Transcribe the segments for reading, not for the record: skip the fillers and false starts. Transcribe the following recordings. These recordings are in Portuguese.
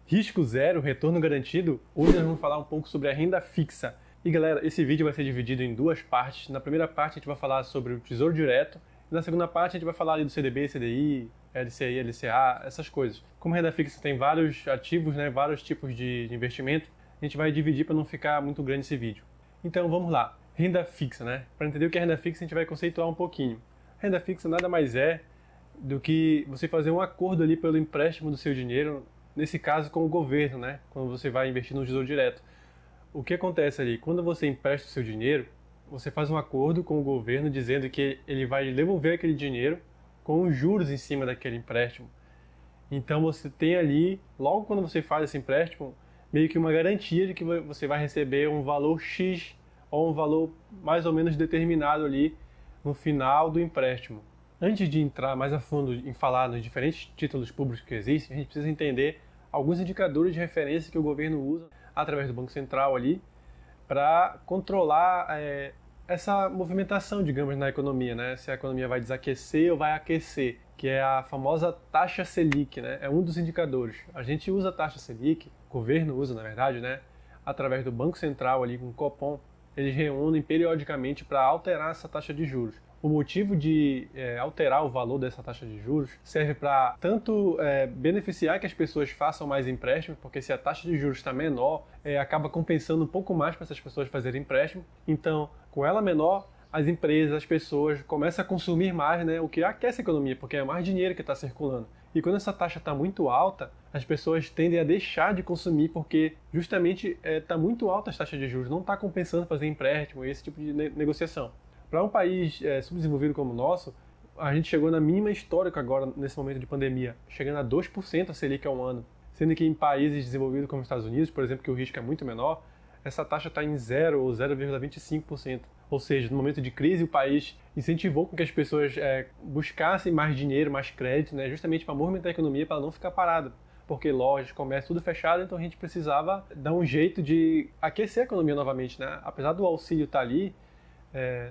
Risco zero, retorno garantido? Hoje nós vamos falar um pouco sobre a renda fixa. E galera, esse vídeo vai ser dividido em duas partes. Na primeira parte a gente vai falar sobre o Tesouro Direto. E na segunda parte a gente vai falar ali do CDB, CDI, LCI, LCA, essas coisas. Como a renda fixa tem vários ativos, né, vários tipos de investimento, a gente vai dividir para não ficar muito grande esse vídeo. Então vamos lá. Renda fixa, né? Para entender o que é renda fixa a gente vai conceituar um pouquinho. Renda fixa nada mais é do que você fazer um acordo ali pelo empréstimo do seu dinheiro, nesse caso com o governo, né? Quando você vai investir no Tesouro Direto. O que acontece ali? Quando você empresta o seu dinheiro, você faz um acordo com o governo dizendo que ele vai devolver aquele dinheiro com os juros em cima daquele empréstimo. Então você tem ali, logo quando você faz esse empréstimo, meio que uma garantia de que você vai receber um valor X ou um valor mais ou menos determinado ali no final do empréstimo. Antes de entrar mais a fundo em falar nos diferentes títulos públicos que existem, a gente precisa entender alguns indicadores de referência que o governo usa através do Banco Central ali para controlar essa movimentação, digamos, na economia, né? Se a economia vai desaquecer ou vai aquecer, que é a famosa taxa Selic, né? É um dos indicadores. A gente usa a taxa Selic, o governo usa, na verdade, né? Através do Banco Central ali com o Copom, eles reúnem periodicamente para alterar essa taxa de juros. O motivo de alterar o valor dessa taxa de juros serve para tanto beneficiar que as pessoas façam mais empréstimos, porque se a taxa de juros está menor, acaba compensando um pouco mais para essas pessoas fazerem empréstimo. Então, com ela menor, as empresas, as pessoas começam a consumir mais, né, o que aquece a economia, porque é mais dinheiro que está circulando. E quando essa taxa está muito alta, as pessoas tendem a deixar de consumir porque justamente está muito alta a taxa de juros, não está compensando fazer empréstimo e esse tipo de negociação. Para um país subdesenvolvido como o nosso, a gente chegou na mínima histórica agora, nesse momento de pandemia, chegando a 2% a Selic ao ano. Sendo que em países desenvolvidos como os Estados Unidos, por exemplo, que o risco é muito menor, essa taxa está em 0 ou 0,25%. Ou seja, no momento de crise, o país incentivou com que as pessoas buscassem mais dinheiro, mais crédito, né, justamente para movimentar a economia, para não ficar parada. Porque lojas, comércio, tudo fechado, então a gente precisava dar um jeito de aquecer a economia novamente, né? Apesar do auxílio estar ali,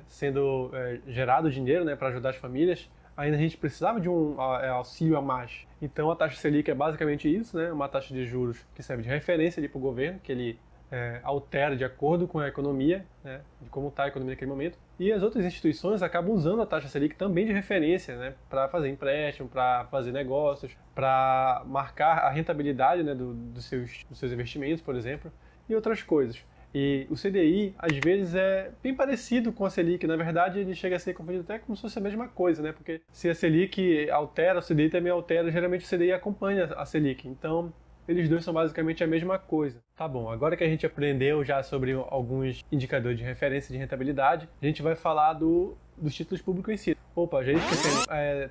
sendo gerado dinheiro, né, para ajudar as famílias, ainda a gente precisava de um auxílio a mais. Então a taxa Selic é basicamente isso, né, uma taxa de juros que serve de referência para o governo, que ele altera de acordo com a economia, né, de como está a economia naquele momento. E as outras instituições acabam usando a taxa Selic também de referência, né, para fazer empréstimo, para fazer negócios, para marcar a rentabilidade, né, dos seus investimentos, por exemplo, e outras coisas. E o CDI, às vezes, é bem parecido com a Selic. Na verdade, ele chega a ser confundido até como se fosse a mesma coisa, né? Porque se a Selic altera, o CDI também altera. Geralmente o CDI acompanha a Selic. Então, eles dois são basicamente a mesma coisa. Tá bom, agora que a gente aprendeu já sobre alguns indicadores de referência de rentabilidade, a gente vai falar dos títulos públicos em si. Opa, já esqueci.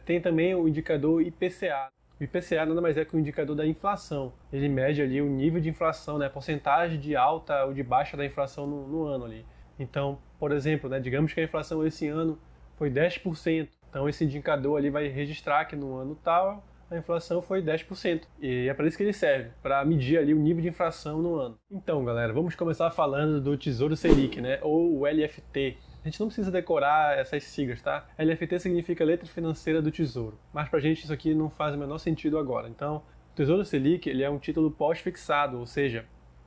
Tem também o indicador IPCA. O IPCA nada mais é que um indicador da inflação. Ele mede ali o nível de inflação, né, a porcentagem de alta ou de baixa da inflação no ano ali. Então, por exemplo, né, digamos que a inflação esse ano foi 10%. Então esse indicador ali vai registrar que no ano tal a inflação foi 10%. E é para isso que ele serve, para medir ali o nível de inflação no ano. Então, galera, vamos começar falando do Tesouro Selic, né, ou o LFT. A gente não precisa decorar essas siglas, tá? LFT significa Letra Financeira do Tesouro. Mas pra gente isso aqui não faz o menor sentido agora. Então, o Tesouro Selic ele é um título pós-fixado, ou seja,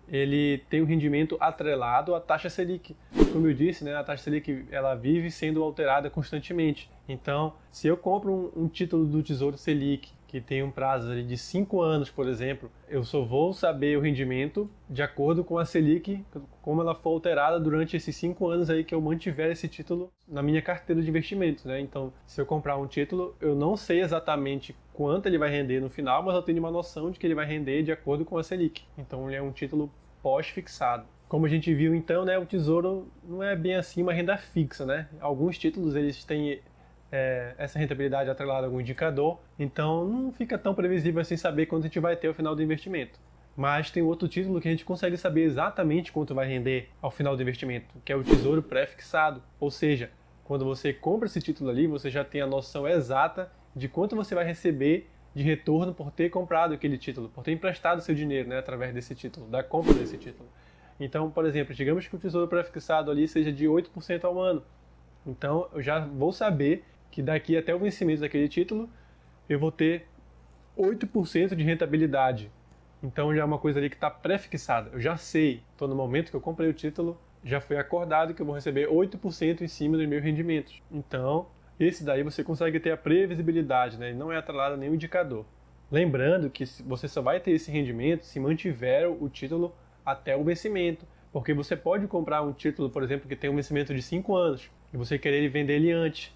ele tem um rendimento atrelado à taxa Selic. Como eu disse, né, a taxa Selic ela vive sendo alterada constantemente. Então, se eu compro um título do Tesouro Selic que tem um prazo ali de 5 anos, por exemplo, eu só vou saber o rendimento de acordo com a Selic, como ela for alterada durante esses 5 anos aí que eu mantiver esse título na minha carteira de investimentos, né? Então, se eu comprar um título, eu não sei exatamente quanto ele vai render no final, mas eu tenho uma noção de que ele vai render de acordo com a Selic. Então, ele é um título pós-fixado. Como a gente viu então, né, o Tesouro não é bem assim uma renda fixa, né? Alguns títulos eles têm essa rentabilidade atrelada a algum indicador, então não fica tão previsível assim saber quanto a gente vai ter ao final do investimento. Mas tem outro título que a gente consegue saber exatamente quanto vai render ao final do investimento, que é o Tesouro Pré-fixado. Ou seja, quando você compra esse título ali, você já tem a noção exata de quanto você vai receber de retorno por ter comprado aquele título, por ter emprestado seu dinheiro, né, através desse título, da compra desse título. Então, por exemplo, digamos que o Tesouro Pré-fixado ali seja de 8% ao ano. Então, eu já vou saber que daqui até o vencimento daquele título, eu vou ter 8% de rentabilidade. Então já é uma coisa ali que está pré-fixada. Eu já sei, estou no momento que eu comprei o título, já foi acordado que eu vou receber 8% em cima dos meus rendimentos. Então, esse daí você consegue ter a previsibilidade, né? E não é atrelado a nenhum indicador. Lembrando que você só vai ter esse rendimento se mantiver o título até o vencimento. Porque você pode comprar um título, por exemplo, que tem um vencimento de 5 anos e você querer vender ele antes.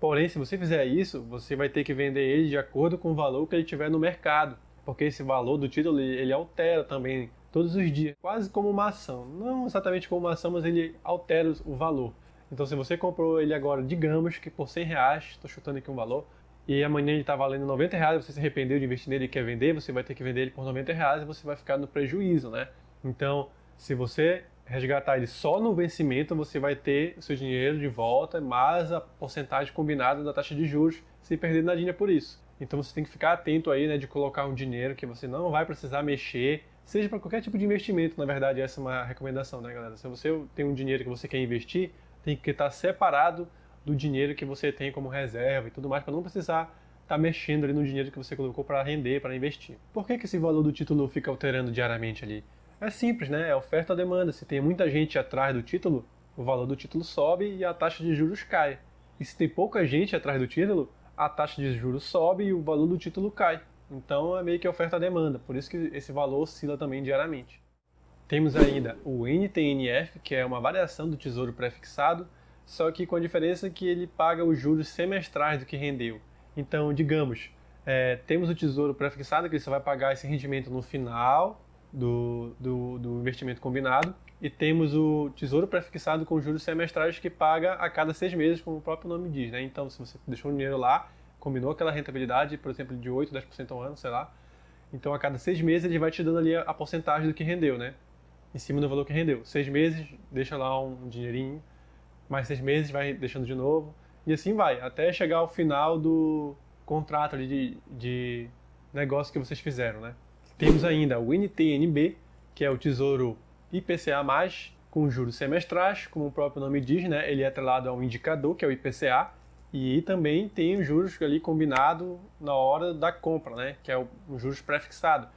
Porém, se você fizer isso, você vai ter que vender ele de acordo com o valor que ele tiver no mercado. Porque esse valor do título, ele altera também todos os dias, quase como uma ação. Não exatamente como uma ação, mas ele altera o valor. Então, se você comprou ele agora, digamos que por R$100, estou chutando aqui um valor, e amanhã ele está valendo R$90, você se arrependeu de investir nele e quer vender, você vai ter que vender ele por R$90 e você vai ficar no prejuízo, né? Então, se você resgatar ele só no vencimento, você vai ter o seu dinheiro de volta, mais a porcentagem combinada da taxa de juros, sem perder nadinha por isso. Então você tem que ficar atento aí, né, de colocar um dinheiro que você não vai precisar mexer, seja para qualquer tipo de investimento, na verdade essa é uma recomendação, né, galera? Se você tem um dinheiro que você quer investir, tem que estar separado do dinheiro que você tem como reserva e tudo mais, para não precisar estar mexendo ali no dinheiro que você colocou para render, para investir. Por que esse valor do título fica alterando diariamente ali? É simples, né? É oferta e demanda. Se tem muita gente atrás do título, o valor do título sobe e a taxa de juros cai. E se tem pouca gente atrás do título, a taxa de juros sobe e o valor do título cai. Então é meio que oferta e demanda. Por isso que esse valor oscila também diariamente. Temos ainda o NTNF, que é uma variação do tesouro pré-fixado, só que com a diferença que ele paga os juros semestrais do que rendeu. Então, digamos, temos o tesouro pré-fixado, que você vai pagar esse rendimento no final do investimento combinado, e temos o tesouro pré-fixado com juros semestrais que paga a cada 6 meses, como o próprio nome diz, né? Então, se você deixou o dinheiro lá, combinou aquela rentabilidade, por exemplo, de 8, 10% ao ano, sei lá, então a cada 6 meses ele vai te dando ali a porcentagem do que rendeu, né? Em cima do valor que rendeu. 6 meses, deixa lá um dinheirinho, mais 6 meses vai deixando de novo, e assim vai, até chegar ao final do contrato ali de negócio que vocês fizeram, né? Temos ainda o NTNB, que é o Tesouro IPCA+, com juros semestrais, como o próprio nome diz, né? Ele é atrelado a um indicador, que é o IPCA, e também tem os juros ali combinado na hora da compra, né? Que é o juros pré-fixado.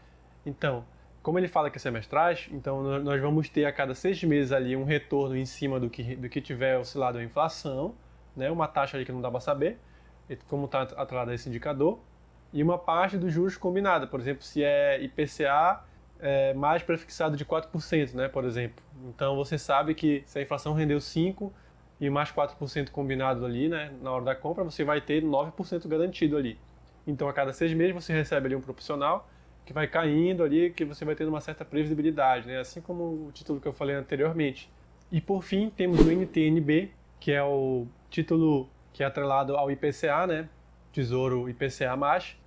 Então, como ele fala que é semestrais, então nós vamos ter a cada 6 meses ali um retorno em cima do que tiver oscilado a inflação, né? Uma taxa ali que não dá para saber, como está atrelado a esse indicador, e uma parte dos juros combinada, por exemplo, se é IPCA mais prefixado de 4%, né, por exemplo. Então você sabe que se a inflação rendeu 5% e mais 4% combinado ali, né, na hora da compra, você vai ter 9% garantido ali. Então a cada 6 meses você recebe ali um proporcional que vai caindo ali, que você vai tendo uma certa previsibilidade, né, assim como o título que eu falei anteriormente. E por fim temos o NTNB, que é o título que é atrelado ao IPCA, né, Tesouro IPCA+,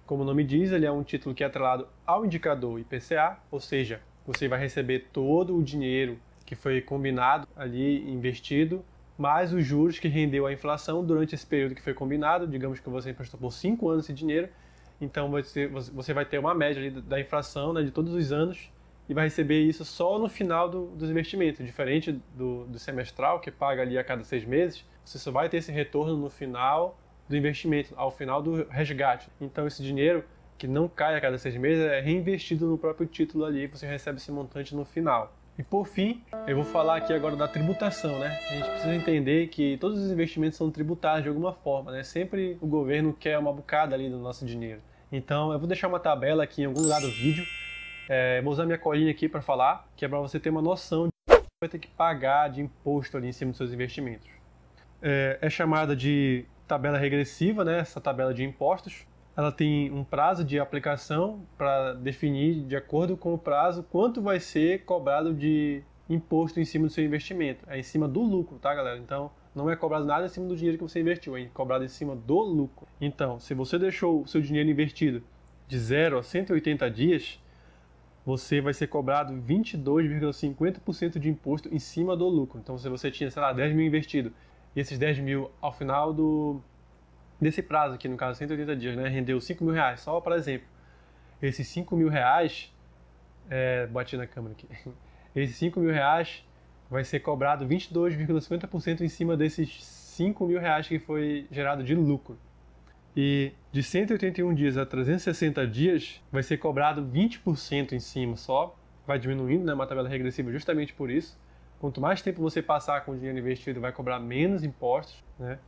como o nome diz, ele é um título que é atrelado ao indicador IPCA, ou seja, você vai receber todo o dinheiro que foi combinado ali, investido, mais os juros que rendeu a inflação durante esse período que foi combinado. Digamos que você emprestou por 5 anos esse dinheiro, então você vai ter uma média ali da inflação, né, de todos os anos, e vai receber isso só no final dos investimentos, diferente do semestral, que paga ali a cada 6 meses, você só vai ter esse retorno no final do investimento, ao final do resgate. Então esse dinheiro que não cai a cada 6 meses é reinvestido no próprio título ali, você recebe esse montante no final. E por fim, eu vou falar aqui agora da tributação, né? A gente precisa entender que todos os investimentos são tributados de alguma forma, né? Sempre o governo quer uma bocada ali do nosso dinheiro. Então eu vou deixar uma tabela aqui em algum lugar do vídeo, vou usar minha colinha aqui para falar, que é para você ter uma noção de quanto vai ter que pagar de imposto ali em cima dos seus investimentos. É chamada de tabela regressiva, né? Essa tabela de impostos. Ela tem um prazo de aplicação para definir, de acordo com o prazo, quanto vai ser cobrado de imposto em cima do seu investimento. É em cima do lucro, tá, galera? Então, não é cobrado nada em cima do dinheiro que você investiu, é cobrado em cima do lucro. Então, se você deixou o seu dinheiro investido de 0 a 180 dias, você vai ser cobrado 22,50% de imposto em cima do lucro. Então, se você tinha, sei lá, 10 mil investido, e esses 10 mil, ao final desse prazo aqui, no caso 180 dias, né, rendeu 5 mil reais, só para exemplo. Esses 5 mil reais, bati na câmera aqui, esses 5 mil reais vai ser cobrado 22,50% em cima desses 5 mil reais que foi gerado de lucro. E de 181 dias a 360 dias vai ser cobrado 20% em cima só, vai diminuindo, né, uma tabela regressiva justamente por isso. Quanto mais tempo você passar com o dinheiro investido, vai cobrar menos impostos, né?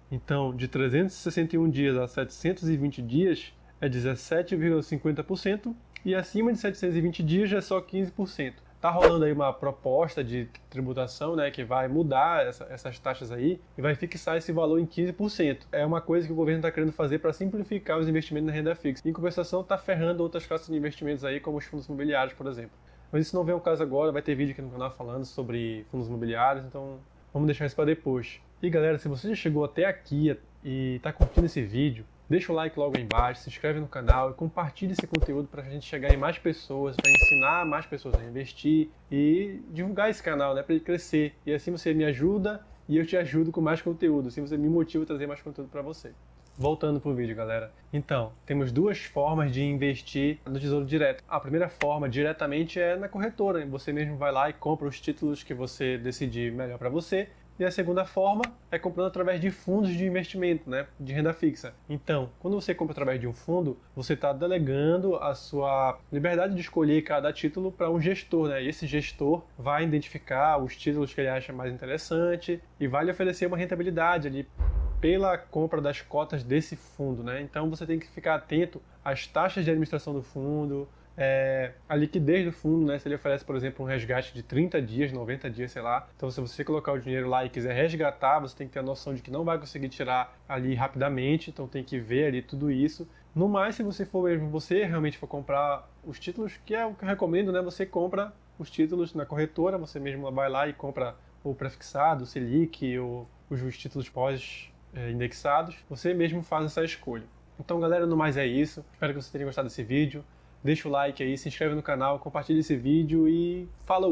Então, de 361 dias a 720 dias é 17,50% e acima de 720 dias já é só 15%. Tá rolando aí uma proposta de tributação, né, que vai mudar essas taxas aí e vai fixar esse valor em 15%. É uma coisa que o governo está querendo fazer para simplificar os investimentos na renda fixa. Em compensação, está ferrando outras classes de investimentos aí, como os fundos imobiliários, por exemplo. Mas isso não vem ao caso agora, vai ter vídeo aqui no canal falando sobre fundos imobiliários, então vamos deixar isso para depois. E galera, se você já chegou até aqui e está curtindo esse vídeo, deixa o like logo aí embaixo, se inscreve no canal e compartilhe esse conteúdo para a gente chegar em mais pessoas, para ensinar mais pessoas a investir e divulgar esse canal, né, para ele crescer. E assim você me ajuda e eu te ajudo com mais conteúdo, assim você me motiva a trazer mais conteúdo para você. Voltando pro vídeo, galera. Então, temos duas formas de investir no Tesouro Direto. A primeira forma, diretamente, é na corretora. Você mesmo vai lá e compra os títulos que você decidir melhor para você. E a segunda forma é comprando através de fundos de investimento, né, de renda fixa. Então, quando você compra através de um fundo, você está delegando a sua liberdade de escolher cada título para um gestor, né? E esse gestor vai identificar os títulos que ele acha mais interessante e vai lhe oferecer uma rentabilidade ali pela compra das cotas desse fundo, né? Então você tem que ficar atento às taxas de administração do fundo, a liquidez do fundo, né? Se ele oferece, por exemplo, um resgate de 30 dias, 90 dias, sei lá. Então se você colocar o dinheiro lá e quiser resgatar, você tem que ter a noção de que não vai conseguir tirar ali rapidamente, então tem que ver ali tudo isso. No mais, se você for mesmo, você realmente for comprar os títulos, que é o que eu recomendo, né? Você compra os títulos na corretora, você mesmo vai lá e compra o prefixado, o Selic, ou os títulos indexados, você mesmo faz essa escolha. Então galera, no mais é isso, espero que você tenha gostado desse vídeo, deixa o like aí, se inscreve no canal, compartilha esse vídeo e falou!